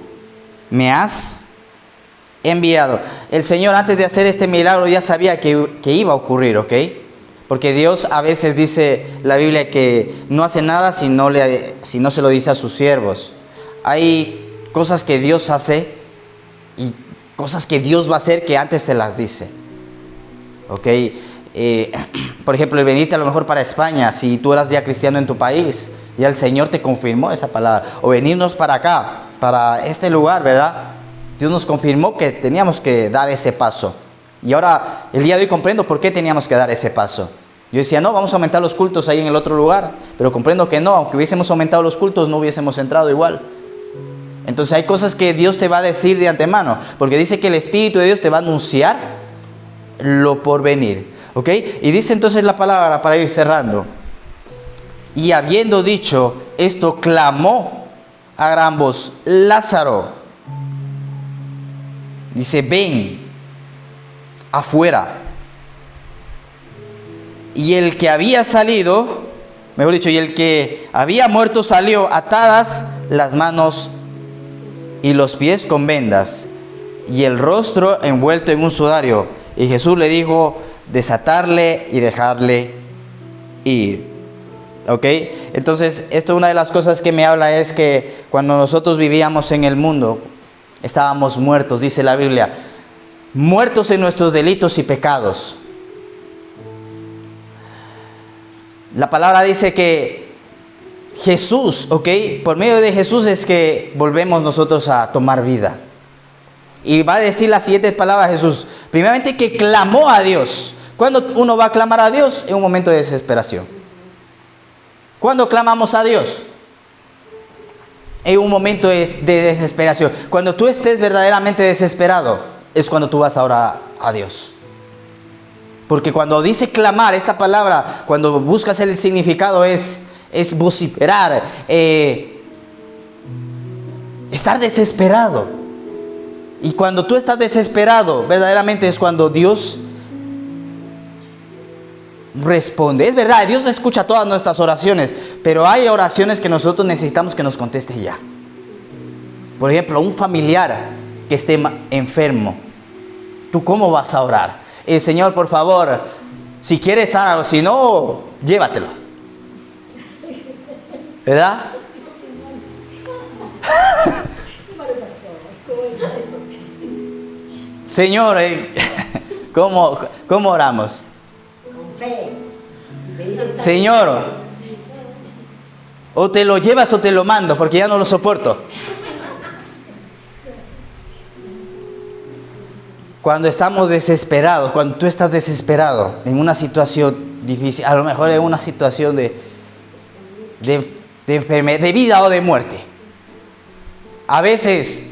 me has enviado. El Señor, antes de hacer este milagro, ya sabía que iba a ocurrir, ¿ok? Porque Dios a veces dice la Biblia que no hace nada si no se lo dice a sus siervos. Hay cosas que Dios hace y cosas que Dios va a hacer que antes se las dice, ¿ok? Por ejemplo, el venirte a lo mejor para España, si tú eras ya cristiano en tu país, ya el Señor te confirmó esa palabra. O venirnos para acá, para este lugar, ¿verdad? Dios nos confirmó que teníamos que dar ese paso. Y ahora, el día de hoy comprendo por qué teníamos que dar ese paso. Yo decía, no, vamos a aumentar los cultos ahí en el otro lugar. Pero comprendo que no, aunque hubiésemos aumentado los cultos, no hubiésemos entrado igual. Entonces hay cosas que Dios te va a decir de antemano. Porque dice que el Espíritu de Dios te va a anunciar lo por venir. ¿Ok? Y dice entonces la palabra para ir cerrando. Y habiendo dicho esto, clamó a gran voz, Lázaro. Dice, ven afuera. Y el que había salido, mejor dicho, y el que había muerto salió, atadas las manos y los pies con vendas, y el rostro envuelto en un sudario. Y Jesús le dijo, desatarle y dejarle ir. ¿Ok? Entonces, esto es una de las cosas que me habla, es que cuando nosotros vivíamos en el mundo, estábamos muertos, dice la Biblia, muertos en nuestros delitos y pecados. La palabra dice que Jesús, ¿ok? Por medio de Jesús es que volvemos nosotros a tomar vida. Y va a decir las siguientes palabras Jesús. Primeramente, que clamó a Dios. ¿Cuándo uno va a clamar a Dios? En un momento de desesperación. ¿Cuándo clamamos a Dios? En un momento de desesperación. Cuando tú estés verdaderamente desesperado, es cuando tú vas a orar a Dios. Porque cuando dice clamar, esta palabra, cuando buscas el significado, es vociferar, estar desesperado. Y cuando tú estás desesperado, verdaderamente es cuando Dios responde. Es verdad, Dios escucha todas nuestras oraciones, pero hay oraciones que nosotros necesitamos que nos conteste ya. Por ejemplo, un familiar que esté enfermo. ¿Tú cómo vas a orar? Señor, por favor, si quieres sánalo, si no, llévatelo. ¿Verdad? Señor, ¿cómo oramos? Con fe. Señor, o te lo llevas o te lo mando, porque ya no lo soporto. Cuando estamos desesperados, cuando tú estás desesperado en una situación difícil, a lo mejor en una situación de enfermedad, de vida o de muerte. A veces,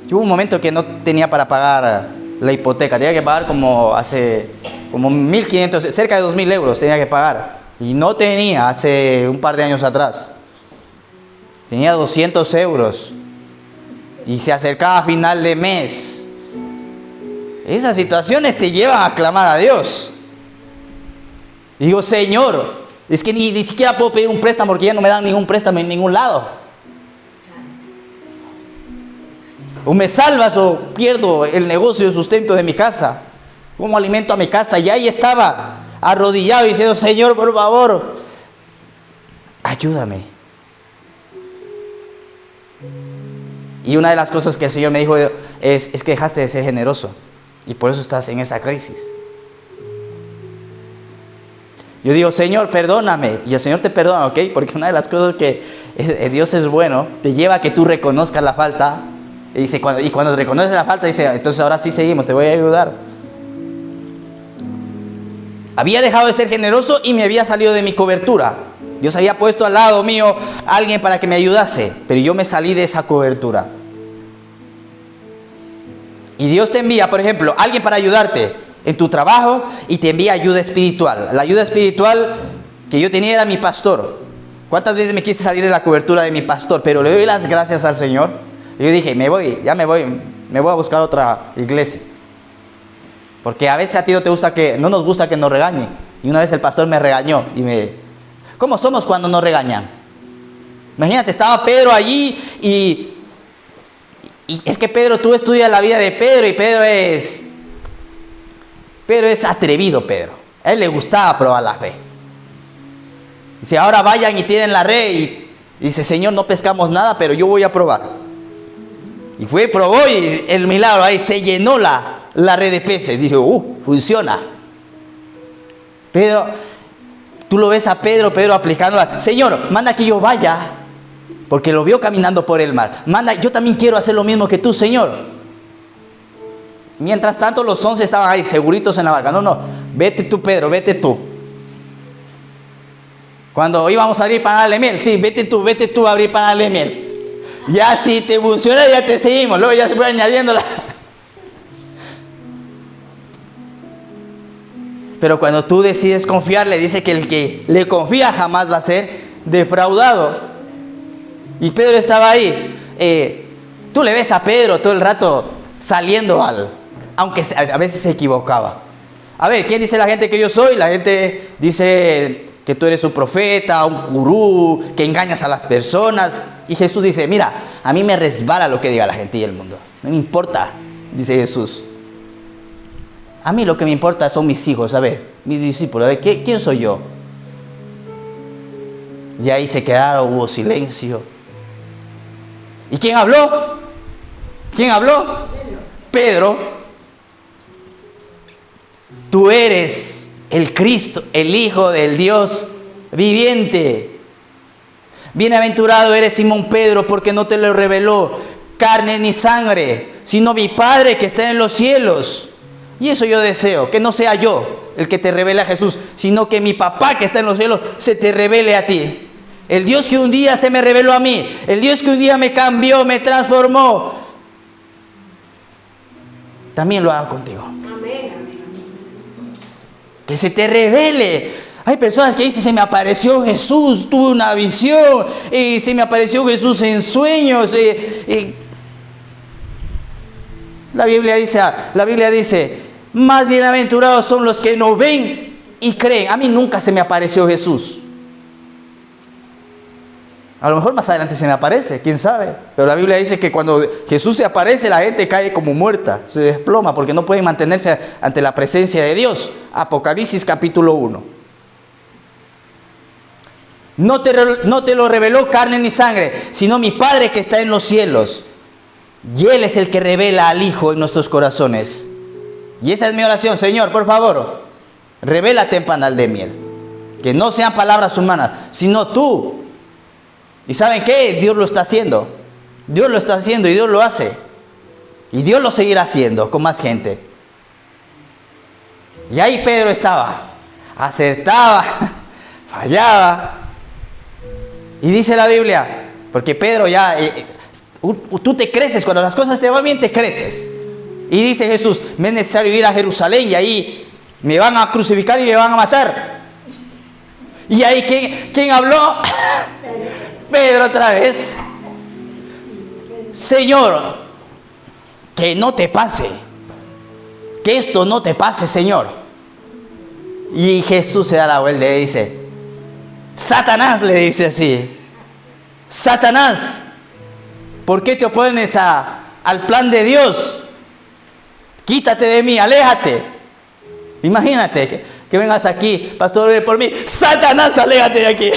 hubo un momento que no tenía para pagar la hipoteca, tenía que pagar como 1.500, cerca de 2.000 euros tenía que pagar. Y no tenía hace un par de años atrás. Tenía 200 euros. Y se acercaba a final de mes. Esas situaciones te llevan a clamar a Dios. Y digo, Señor, es que ni siquiera puedo pedir un préstamo porque ya no me dan ningún préstamo en ningún lado. O me salvas o pierdo el negocio y el sustento de mi casa. ¿Cómo alimento a mi casa? Y ahí estaba arrodillado diciendo, Señor, por favor, ayúdame. Y una de las cosas que el Señor me dijo es que dejaste de ser generoso. Y por eso estás en esa crisis. Yo digo, Señor, perdóname. Y el Señor te perdona, ¿ok? Porque una de las cosas que Dios es bueno, te lleva a que tú reconozcas la falta. Y dice, cuando reconoces la falta, dice, entonces ahora sí seguimos, te voy a ayudar. Había dejado de ser generoso y me había salido de mi cobertura. Dios había puesto al lado mío a alguien para que me ayudase, pero yo me salí de esa cobertura. Y Dios te envía, por ejemplo, alguien para ayudarte en tu trabajo y te envía ayuda espiritual. La ayuda espiritual que yo tenía era mi pastor. ¿Cuántas veces me quise salir de la cobertura de mi pastor? Pero le doy las gracias al Señor. Y yo dije, me voy a buscar otra iglesia. Porque a veces a ti no nos gusta que nos regañen. Y una vez el pastor me regañó ¿cómo somos cuando nos regañan? Imagínate, estaba Pedro allí y es que Pedro, tú estudias la vida de Pedro y Pedro es atrevido, Pedro. A él le gustaba probar la fe. Dice, ahora vayan y tiren la red y dice, Señor, no pescamos nada, pero yo voy a probar. Y probó y el milagro ahí se llenó la red de peces. Dice, funciona. Pedro, tú lo ves a Pedro aplicándola. Señor, manda que yo vaya, porque lo vio caminando por el mar. Manda, yo también quiero hacer lo mismo que tú, Señor. Mientras tanto, los 11 estaban ahí, seguritos en la barca. No, vete tú, Pedro, vete tú. Cuando íbamos a abrir panal de miel, sí, vete tú a abrir panal de miel. Ya si te funciona, ya te seguimos. Luego ya se fue añadiendo Pero cuando tú decides confiar, le dice que el que le confía jamás va a ser defraudado. Y Pedro estaba ahí. Tú le ves a Pedro todo el rato saliendo aunque a veces se equivocaba. A ver, ¿quién dice la gente que yo soy? La gente dice que tú eres un profeta, un gurú, que engañas a las personas. Y Jesús dice, mira, a mí me resbala lo que diga la gente y el mundo. No me importa, dice Jesús. A mí lo que me importa son mis hijos, a ver, mis discípulos, a ver, ¿quién soy yo? Y ahí se quedaron, hubo silencio. ¿Y quién habló? ¿Quién habló? Pedro. Tú eres el Cristo, el Hijo del Dios viviente. Bienaventurado eres, Simón Pedro, porque no te lo reveló carne ni sangre, sino mi Padre que está en los cielos. Y eso yo deseo, que no sea yo el que te revele a Jesús, sino que mi papá que está en los cielos se te revele a ti. El Dios que un día se me reveló a mí, el Dios que un día me cambió, me transformó, también lo haga contigo. Amén. Que se te revele. Hay personas que dicen, se me apareció Jesús, tuve una visión, se me apareció Jesús en sueños. La Biblia dice, más bienaventurados son los que no ven y creen. A mí nunca se me apareció Jesús. A lo mejor más adelante se me aparece, quién sabe. Pero la Biblia dice que cuando Jesús se aparece, la gente cae como muerta, se desploma porque no pueden mantenerse ante la presencia de Dios. Apocalipsis capítulo 1. No te lo reveló carne ni sangre, sino mi Padre que está en los cielos. Y Él es el que revela al Hijo en nuestros corazones. Y esa es mi oración, Señor, por favor, revélate en panal de miel. Que no sean palabras humanas, sino tú. ¿Y saben qué? Dios lo está haciendo. Dios lo está haciendo y Dios lo hace. Y Dios lo seguirá haciendo con más gente. Y ahí Pedro estaba. Acertaba, fallaba. Y dice la Biblia, porque Pedro ya, tú te creces, cuando las cosas te van bien te creces. Y dice Jesús, me es necesario ir a Jerusalén y ahí me van a crucificar y me van a matar. Y ahí, ¿quién habló? Pedro otra vez. Señor, que no te pase. Que esto no te pase, Señor. Y Jesús se da la vuelta y dice, Satanás, le dice así. Satanás, ¿por qué te opones al plan de Dios? Quítate de mí, aléjate. Imagínate que vengas aquí, pastor, ore por mí. Satanás, aléjate de aquí.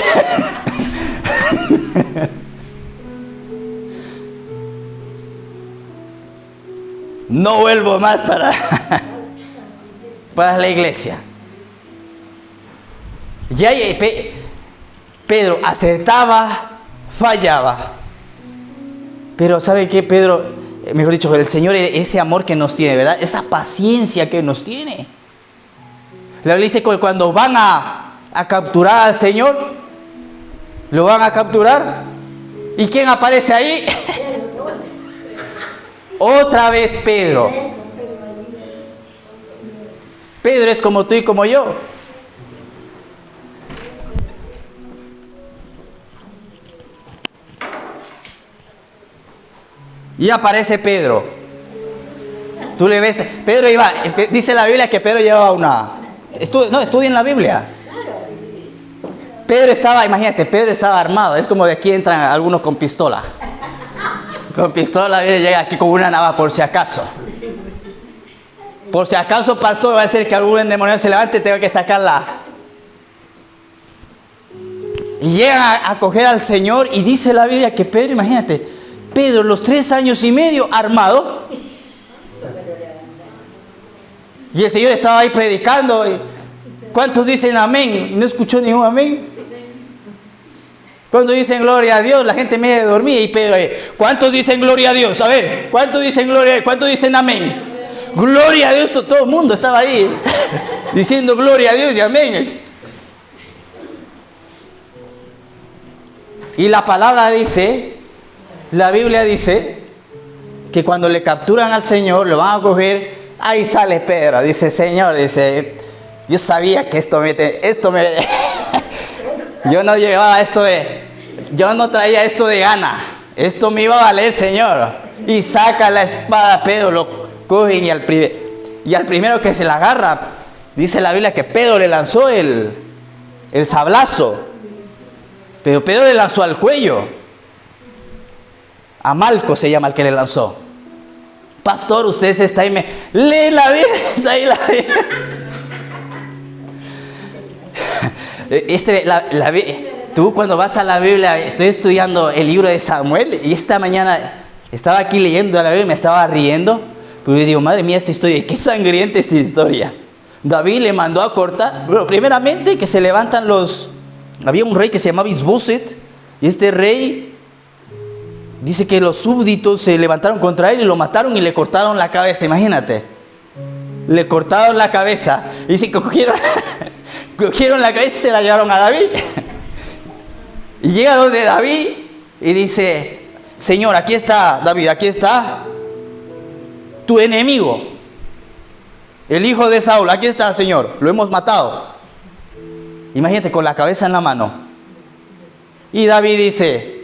No vuelvo más para la iglesia. Y ahí Pedro acertaba, fallaba. Pero ¿sabe qué? Pedro, mejor dicho, el Señor, ese amor que nos tiene, ¿verdad? Esa paciencia que nos tiene. La Biblia dice que cuando van a capturar al Señor, lo van a capturar. ¿Y quién aparece ahí? Otra vez Pedro. Pedro es como tú y como yo. Y aparece Pedro. Tú le ves, Pedro iba, dice la Biblia que Pedro llevaba estudien la Biblia. Pedro estaba, imagínate, Pedro estaba armado. Es como de aquí entran algunos con pistola. Con pistola llega aquí con una navaja por si acaso. Por si acaso, pastor, va a ser que algún endemoniado se levante y tenga que sacarla. Y llegan a coger al Señor y dice la Biblia que Pedro, imagínate, Pedro los 3 años y medio armado. Y el Señor estaba ahí predicando. ¿Cuántos dicen amén? Y no escuchó ningún amén. ¿Cuántos dicen gloria a Dios? La gente medio dormía y Pedro ahí. ¿Cuántos dicen gloria a Dios? A ver, ¿cuántos dicen gloria a Dios? ¿Cuántos dicen amén? Gloria a Dios, todo el mundo estaba ahí diciendo gloria a Dios y amén. Y la palabra dice, la Biblia dice, que cuando le capturan al Señor, lo van a coger, ahí sale Pedro, dice, Señor, dice, yo sabía que esto me yo no llevaba yo no traía esto de gana, esto me iba a valer, Señor. Y saca la espada, Pedro, lo cogen y al primero que se la agarra, dice la Biblia que Pedro le lanzó el sablazo, pero Pedro le lanzó al cuello. A Malco se llama el que le lanzó. Pastor, usted está ahí, lee la Biblia, está ahí la Biblia. Tú cuando vas a la Biblia, estoy estudiando el libro de Samuel y esta mañana estaba aquí leyendo la Biblia y me estaba riendo, pero yo digo, madre mía, esta historia, qué sangrienta esta historia. David le mandó a cortar, bueno, primeramente que se levantan había un rey que se llamaba Isboset y este rey dice que los súbditos se levantaron contra él y lo mataron y le cortaron la cabeza, imagínate. Le cortaron la cabeza y se cogieron la cabeza y se la llevaron a David. Y llega donde David y dice, Señor, aquí está, David, aquí está tu enemigo, el hijo de Saúl, aquí está, Señor, lo hemos matado. Imagínate, con la cabeza en la mano. Y David dice,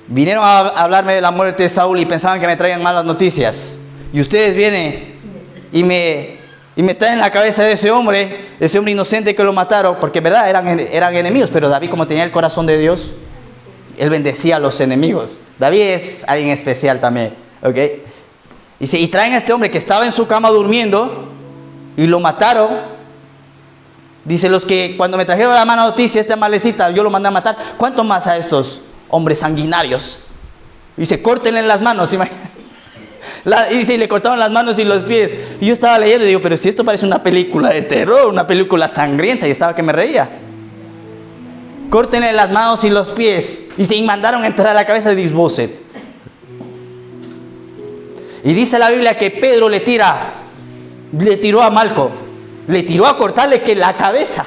Vinieron a hablarme de la muerte de Saúl y pensaban que me traían malas noticias. Y ustedes vienen y me traen en la cabeza de ese hombre inocente que lo mataron, porque verdad eran enemigos, pero David, como tenía el corazón de Dios, él bendecía a los enemigos. David es alguien especial también, ¿ok? Y traen a este hombre que estaba en su cama durmiendo y lo mataron. Dice, los que cuando me trajeron la mala noticia, esta malecita, yo lo mandé a matar. ¿Cuánto más a estos hombres sanguinarios? Dice, córtenle las manos. Y dice, y le cortaron las manos y los pies. Y yo estaba leyendo y digo, pero si esto parece una película de terror, una película sangrienta. Y estaba que me reía. Córtenle las manos y los pies. Y mandaron a entrar a la cabeza de Isboset. Y dice la Biblia que Pedro le tiró a Malco. Le tiró a cortarle que la cabeza.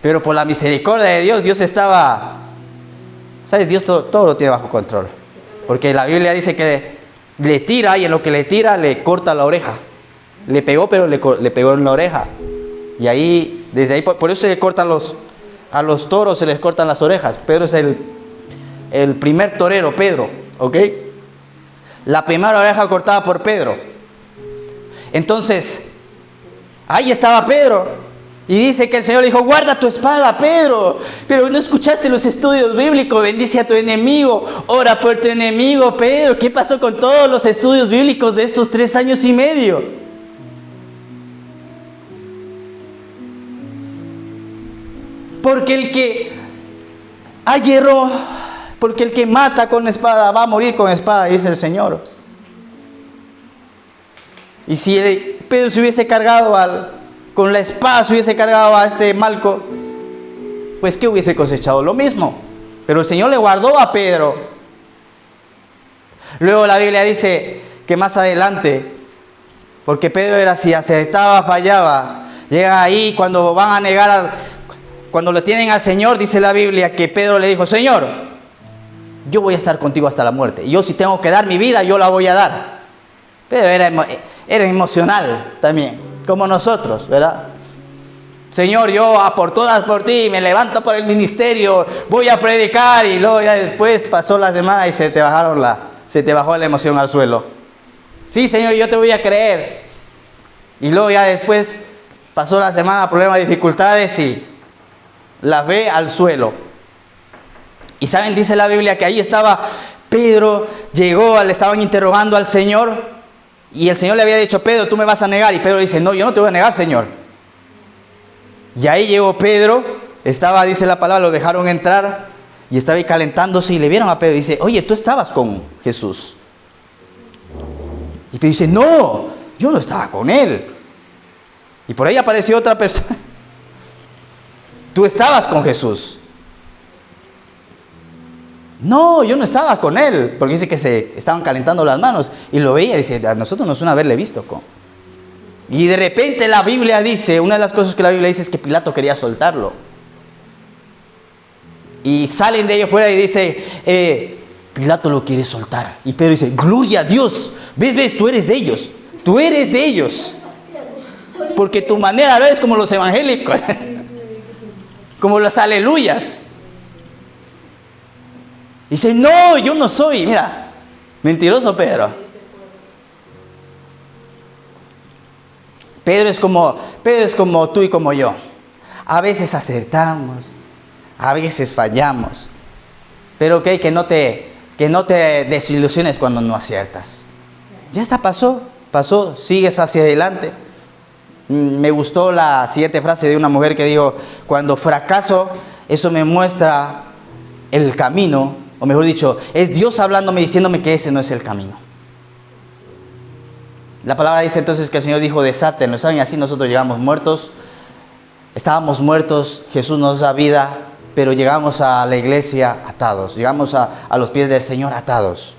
Pero por la misericordia de Dios, Dios estaba... ¿Sabes? Dios todo lo tiene bajo control. Porque la Biblia dice que le tira y en lo que le tira le corta la oreja. Le pegó, pero le pegó en la oreja. Y ahí, desde ahí, por eso se le cortan a los toros, se les cortan las orejas. Pedro es el primer torero, Pedro. ¿Ok? La primera oreja cortada por Pedro. Entonces... ahí estaba Pedro. Y dice que el Señor le dijo, guarda tu espada, Pedro. Pero no escuchaste los estudios bíblicos. Bendice a tu enemigo. Ora por tu enemigo, Pedro. ¿Qué pasó con todos los estudios bíblicos de estos 3 años y medio? Porque el que hierro, porque el que mata con espada va a morir con espada, dice el Señor. Y si Pedro se hubiese cargado con la espada, se hubiese cargado a este Malco, pues ¿qué hubiese cosechado? Lo mismo. Pero el Señor le guardó a Pedro. Luego la Biblia dice que más adelante, porque Pedro era así, acertaba, fallaba. Llega ahí cuando van a negar, cuando lo tienen al Señor, dice la Biblia que Pedro le dijo, Señor, yo voy a estar contigo hasta la muerte. Y yo si tengo que dar mi vida, yo la voy a dar. Pedro era emocional también, como nosotros, ¿verdad? Señor, yo por todas por ti, me levanto por el ministerio, voy a predicar. Y luego ya después pasó la semana y se te bajó la emoción al suelo. Sí, Señor, yo te voy a creer. Y luego ya después pasó la semana, problemas, dificultades y la ve al suelo. Y saben, dice la Biblia que ahí estaba Pedro, llegó, le estaban interrogando al Señor. Y el Señor le había dicho, Pedro, tú me vas a negar. Y Pedro dice, no, yo no te voy a negar, Señor. Y ahí llegó Pedro, estaba, dice la palabra, lo dejaron entrar. Y estaba ahí calentándose y le vieron a Pedro. Y dice, oye, tú estabas con Jesús. Y Pedro dice, no, yo no estaba con él. Y por ahí apareció otra persona. Tú estabas con Jesús. No, yo no estaba con él, porque dice que se estaban calentando las manos y lo veía y dice, a nosotros nos suena haberle visto. Y de repente la Biblia dice, una de las cosas que la Biblia dice es que Pilato quería soltarlo. Y salen de ellos fuera y dice, Pilato lo quiere soltar. Y Pedro dice, gloria a Dios, ves, tú eres de ellos. Porque tu manera no es como los evangélicos, como las aleluyas. Dice, no, yo no soy. Mira, mentiroso Pedro. Pedro es como tú y como yo. A veces acertamos, a veces fallamos. Pero que no te desilusiones cuando no aciertas. Ya está, pasó, sigues hacia adelante. Me gustó la siguiente frase de una mujer que dijo, cuando fracaso, eso me muestra el camino. O mejor dicho, es Dios hablándome, diciéndome que ese no es el camino. La palabra dice entonces que el Señor dijo, desátenlo. ¿Saben? Así nosotros llegamos muertos. Estábamos muertos, Jesús nos da vida, pero llegamos a la iglesia atados. Llegamos a los pies del Señor atados.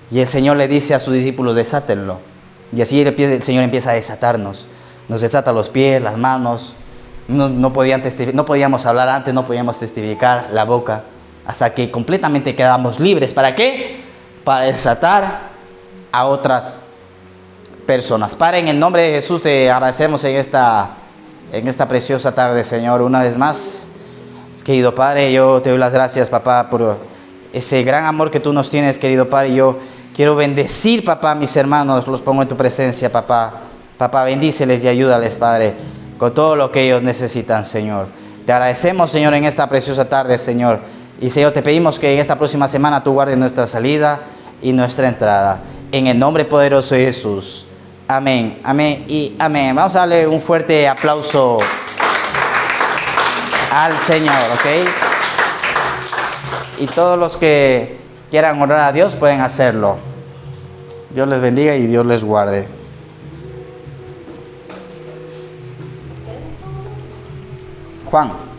Y el Señor le dice a sus discípulos, desátenlo. Y así el Señor empieza a desatarnos. Nos desata los pies, las manos. No podíamos hablar antes, no podíamos testificar la boca. Hasta que completamente quedamos libres. ¿Para qué? Para desatar a otras personas. Padre, en el nombre de Jesús te agradecemos en esta preciosa tarde, Señor, una vez más Querido Padre, yo te doy las gracias, papá, por ese gran amor que tú nos tienes, querido Padre. Yo quiero bendecir, papá, a mis hermanos, los pongo en tu presencia, papá. Papá, bendíceles y ayúdales, Padre, con todo lo que ellos necesitan, Señor. Te agradecemos, Señor, en esta preciosa tarde, Señor. Y, Señor, te pedimos que en esta próxima semana tú guardes nuestra salida y nuestra entrada. En el nombre poderoso de Jesús. Amén, amén y amén. Vamos a darle un fuerte aplauso al Señor, ¿ok? Y todos los que quieran honrar a Dios pueden hacerlo. Dios les bendiga y Dios les guarde. Juan.